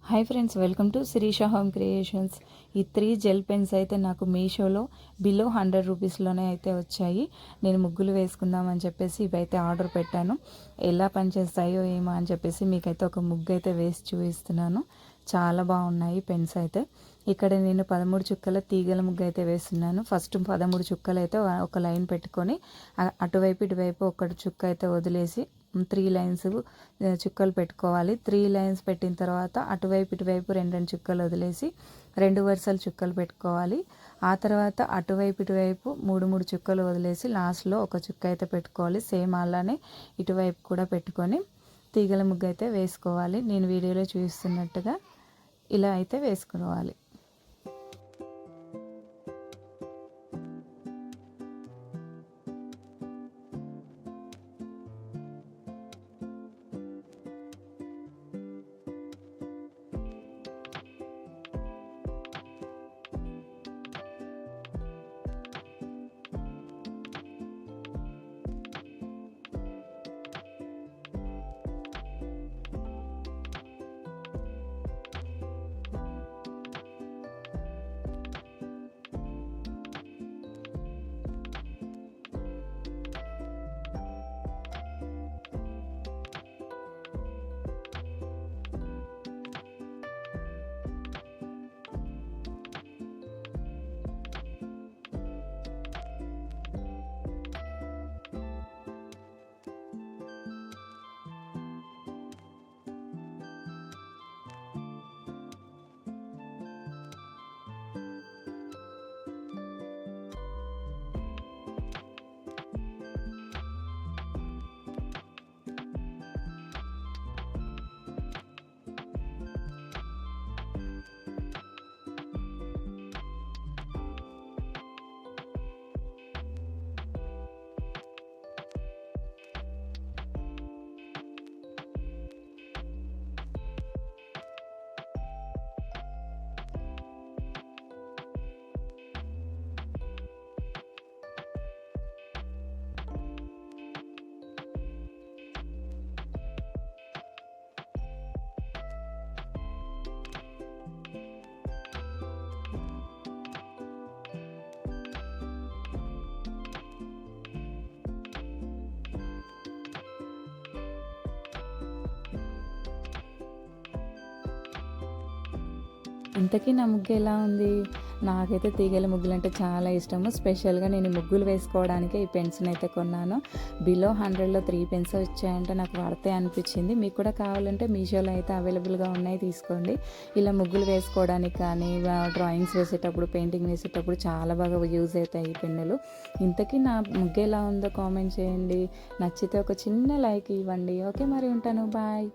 Hi friends, welcome to Sirisha home creations. ఈ 3 gel pens అయితే నాకు మీషోలో బిలో 100 రూపీస్లోనే అయితే వచ్చాయి. నేను ముగ్గులు వేసుకుందామని చెప్పేసి ఇవైతే ఆర్డర్ పెట్టాను. ఎలా పనిచేస్తాయో ఏమో అని చెప్పేసి మీకైతే ఒక ముగ్గు అయితే వేసి చూపిస్తున్నాను. చాలా బాగున్నాయి పెన్స్ అయితే. ఇక్కడ నేను 13 చుక్కల తీగల ముగ్గు అయితే వేస్తున్నాను. ఫస్ట్ 13 చుక్కలు అయితే ఒక లైన్ పెట్టుకొని అటువైపు ఇటువైపు ఒకటి చుక్క అయితే వదిలేసి 3 లైన్స్ చుక్కలు పెట్టుకోవాలి. 3 లైన్స్ పెట్టిన తర్వాత అటువైపు ఇటువైపు 2 చుక్కలు వదిలేసి 2 వరుసలు చుక్కలు పెట్టుకోవాలి. ఆ తర్వాత అటువైపు ఇటువైపు 3 చుక్కలు వదిలేసి లాస్ట్లో ఒక చుక్క అయితే పెట్టుకోవాలి. సేమ్ అలానే ఇటువైపు కూడా పెట్టుకొని తీగల ముగ్గు అయితే వేసుకోవాలి. నేను వీడియోలో చూపిస్తున్నట్టుగా ఇలా అయితే వేసుకోవాలి. ఇంతకీ నా ముగ్గు ఎలా ఉంది? నాకైతే తీగల ముగ్గులు అంటే చాలా ఇష్టము. స్పెషల్గా నేను ముగ్గులు వేసుకోవడానికే ఈ పెన్స్ని అయితే కొన్నాను. బిలో 100లో 3 పెన్స్ వచ్చాయంటే నాకు పడితే అనిపించింది. మీకు కూడా కావాలంటే మీషోలో అయితే అవైలబుల్గా ఉన్నాయి, తీసుకోండి. ఇలా ముగ్గులు వేసుకోవడానికి కానీ డ్రాయింగ్స్ వేసేటప్పుడు, పెయింటింగ్ వేసేటప్పుడు చాలా బాగా యూజ్ అవుతాయి ఈ పెన్నులు. ఇంతకీ నా ముగ్గు ఎలా ఉందో కామెంట్ చేయండి. నచ్చితే ఒక చిన్న లైక్ ఇవ్వండి. ఓకే, మరి ఉంటాను. బాయ్.